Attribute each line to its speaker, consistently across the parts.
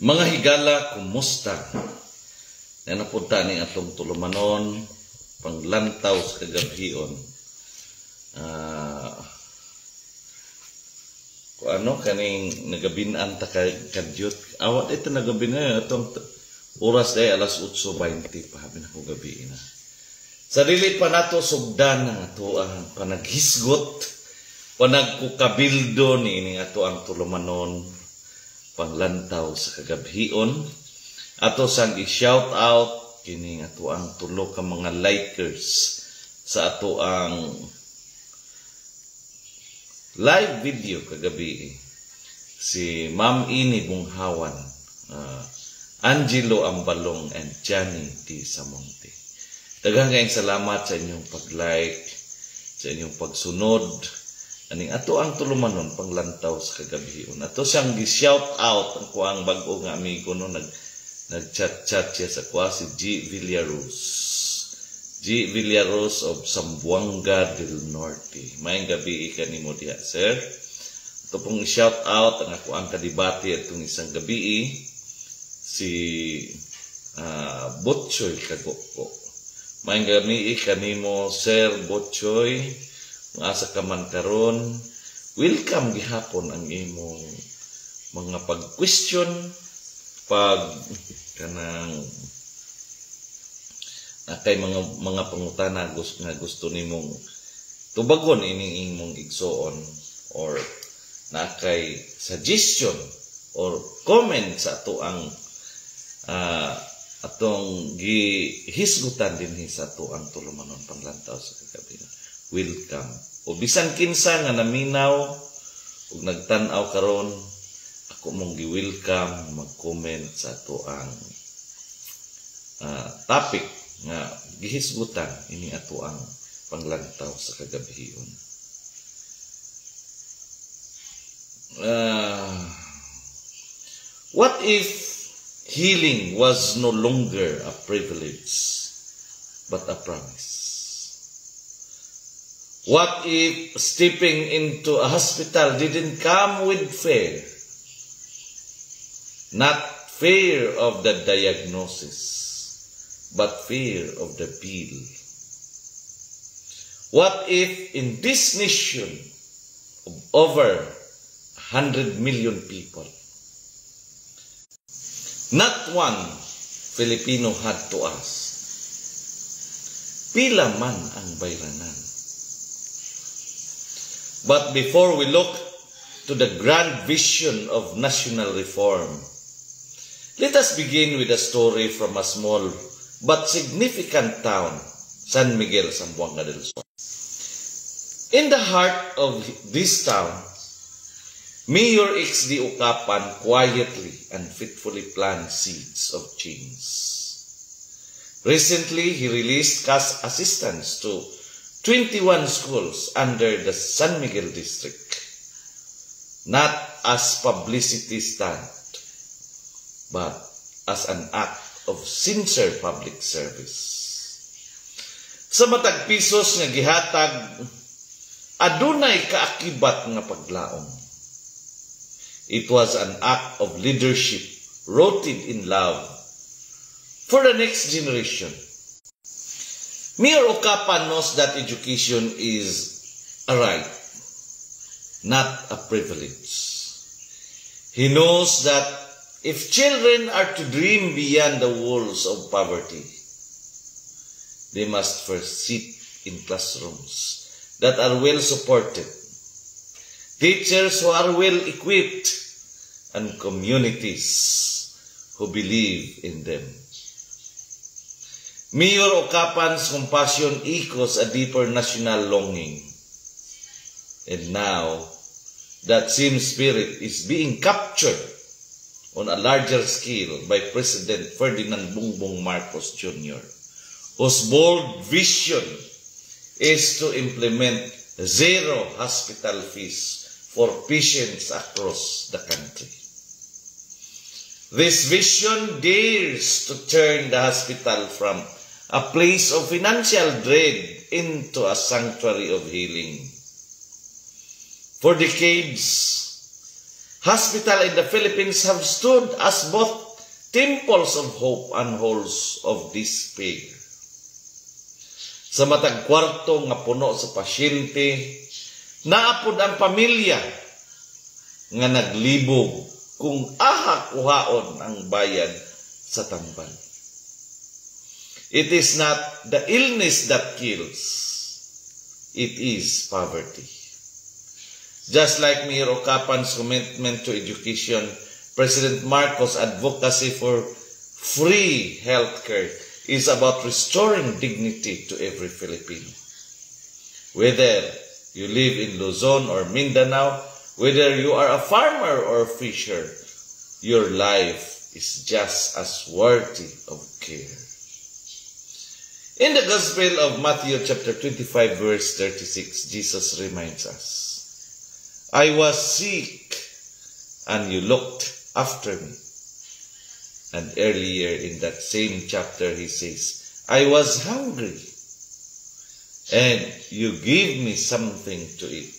Speaker 1: Mga higala, kumusta? Na napunta ni atong tulumanon, panglantaw sa kagabhion. Kung ano, kaning nagabinan ta kadyot. Awat ito nagabinan, itong oras day, alas 8:20 pa, habin ako gabi na. Sa dili pa nato sugdan ng ato ang panaghisgot, panagkukabildo ni ining ato ang tulumanon, panglantaw sa kagabhion. Ato sang i-shout out kining ato ang tulo ka mga likers sa ato ang live video kagabi. Si Ma'am Ini Bunghawan, Angelo Ambalong, and Johnny D. Samonte. Daghang kayong salamat sa inyong pag-like, sa inyong pagsunod. Aning ato ang tulumanon panglantaw sa kagabhion. Ato siyang gi-shout out ang kuang bag-o nga amigo no, nag-chat-chat siya sa kuha si G. Villaros. G. Villaros of Zamboanga del Norte. Mayang gabi kanimo diha, sir. Ito pong shout out ang ako ang kadibati atong isang gabi, si Botchoy Kagoko. Mayang gabi kanimo, sir Botchoy. Asa ka man karon, welcome gihapon ang imong mga pag-question, kanang kay mga pangutana nga gusto nimong tubagon ining imong igsoon, or nakay suggestion or comment sa ato ang atong gihisgutan dinhi sa ato ang tulumanon panglantaw sa kagabi. Welcome. O bisan kinsa nga naminaw ug nagtan-aw karon, ako mong gi-welcome mag-comment sa ato ang topic nga gihisgutan ini ato ang panglantaw sa kagabhion. What if healing was no longer a privilege but a promise? What if stepping into a hospital didn't come with fear? Not fear of the diagnosis, but fear of the bill. What if in this nation of over 100 million people, not one Filipino had to ask, pila man ang bayranan? But before we look to the grand vision of national reform, let us begin with a story from a small but significant town, San Miguel, Zamboanga del Sur. In the heart of this town, Mayor XD Ucapan quietly and faithfully planned seeds of change. Recently, he released cash assistance to 21 schools under the San Miguel district, not as publicity stunt, but as an act of sincere public service. Sa matag pisos nga gihatag, adunay kaakibat nga paglaom. It was an act of leadership rooted in love for the next generation. Mayor Ucapan knows that education is a right, not a privilege. He knows that if children are to dream beyond the walls of poverty, they must first sit in classrooms that are well supported, teachers who are well equipped, and communities who believe in them. Mayor Ucapan's compassion echoes a deeper national longing. And now, that same spirit is being captured on a larger scale by President Ferdinand Bongbong Marcos Jr., whose bold vision is to implement zero hospital fees for patients across the country. This vision dares to turn the hospital from a place of financial dread into a sanctuary of healing. For decades, Hospitals in the Philippines have stood as both temples of hope and halls of despair. Sa matag kwarto nga puno sa pasyente, naapod ang pamilya nga naglibog kung kuhaon ang bayad sa tambal. It is not the illness that kills, it is poverty. Just like Mayor Ocapan's commitment to education, President Marcos' advocacy for free healthcare is about restoring dignity to every Filipino. Whether you live in Luzon or Mindanao, whether you are a farmer or a fisher, your life is just as worthy of care. In the Gospel of Matthew chapter 25 verse 36, Jesus reminds us, I was sick and you looked after me. And earlier in that same chapter he says, I was hungry and you gave me something to eat.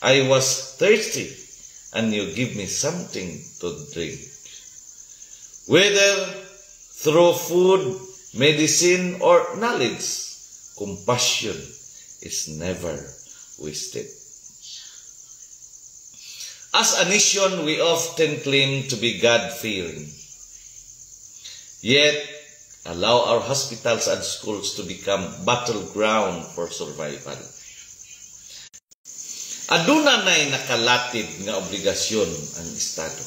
Speaker 1: I was thirsty and you give me something to drink. Whether through food, medicine, or knowledge, compassion is never wasted. As a nation, we often claim to be God-fearing, yet allow our hospitals and schools to become battleground for survival. Aduna na'y nakalatid nga obligasyon ang Estado.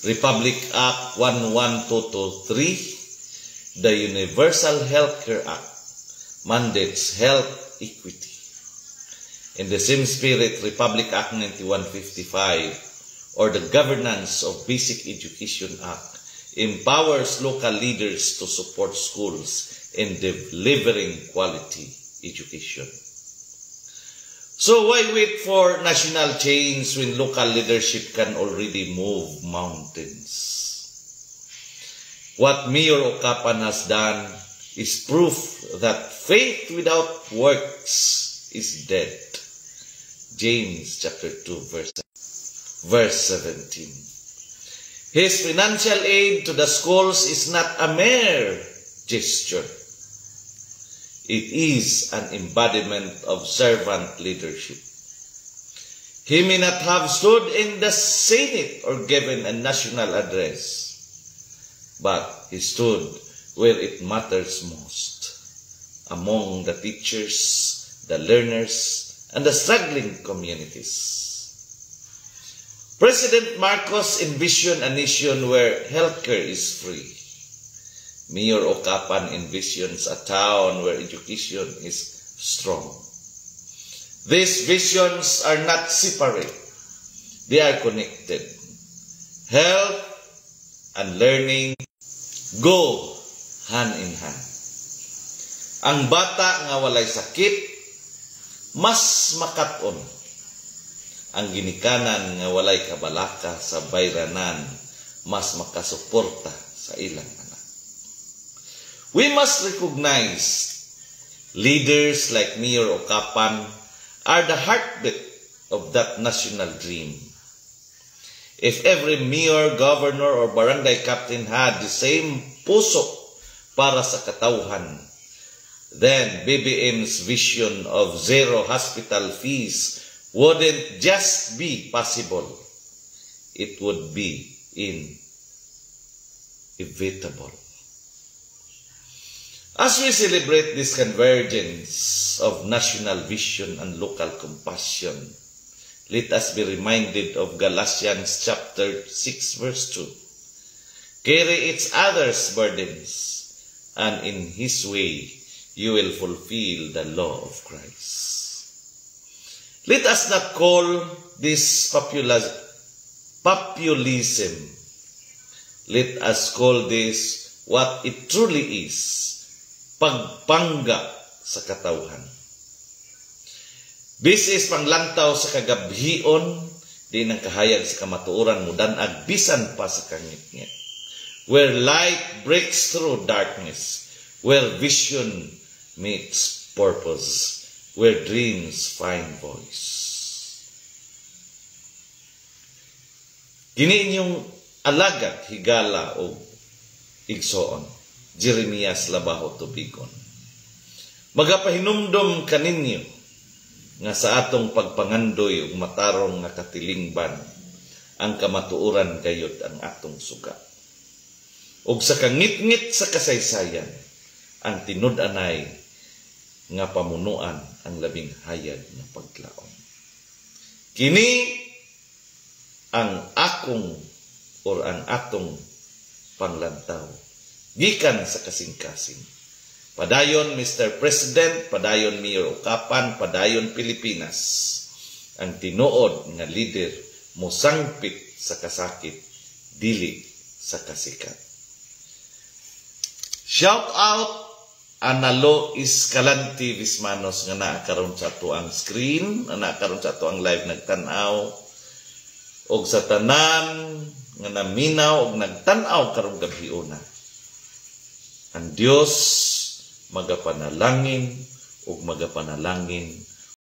Speaker 1: Republic Act 11223, the Universal Healthcare Act, mandates health equity. In the same spirit, Republic Act 9155, or the Governance of Basic Education Act, empowers local leaders to support schools in delivering quality education. So why wait for national change when local leadership can already move mountains? What Mayor Ocapan has done is proof that faith without works is dead. James chapter 2 verse 17. His financial aid to the schools is not a mere gesture. It is an embodiment of servant leadership. He may not have stood in the Senate or given a national address, but he stood where it matters most, among the teachers, the learners, and the struggling communities. President Marcos envisioned a nation where healthcare is free. Mayor Ocapan envisions a town where education is strong. These visions are not separate. They are connected. Health and learning go hand in hand. Ang bata nga walay sakit, mas makaton. Ang ginikanan nga walay kabalaka sa bayranan, mas makasuporta sa ilang anak. We must recognize leaders like Mayor Ocapan are the heartbeat of that national dream. If every mayor, governor, or barangay captain had the same puso para sa katawhan, then BBM's vision of zero hospital fees wouldn't just be possible, it would be inevitable. As we celebrate this convergence of national vision and local compassion, let us be reminded of Galatians chapter 6 verse 2. Carry each other's burdens, and in His way you will fulfill the law of Christ. Let us not call this populism. Let us call this what it truly is, pagpangga sa katawhan. Bisis panglantaw sa kagabhion, di nang kahayag sa kamatuoran mo danag bisan pa sa kangit-ngit. Where light breaks through darkness, where vision meets purpose, where dreams find voice. Kini inyong alagad higala o igsoon, Jeremias Labaho Tubigon. Magapahinumdom kaninyo nga sa atong pagpangandoy ug matarong nga katilingban ang kamatuoran gayud ang atong suga. Ug sa kangit-ngit sa kasaysayan ang tinud-anay nga pamunuan ang labing hayag nga paglaom. Kini ang ang atong panglantaw gikan sa kasing-kasing. Padayon Mr. President, padayon Mayor Ukapan, padayon Pilipinas. Ang tinuod nga leader mosangpit sa kasakit, dili sa kasikat. Shout out Analo Escalante Vismanos nga naa karon sa tuang screen, naa karon sa tuang live nagtan-aw og sa tanan nga naminaw og nagtan-aw karong gabiuna. Ang Dios magapanalangin ug magapanalangin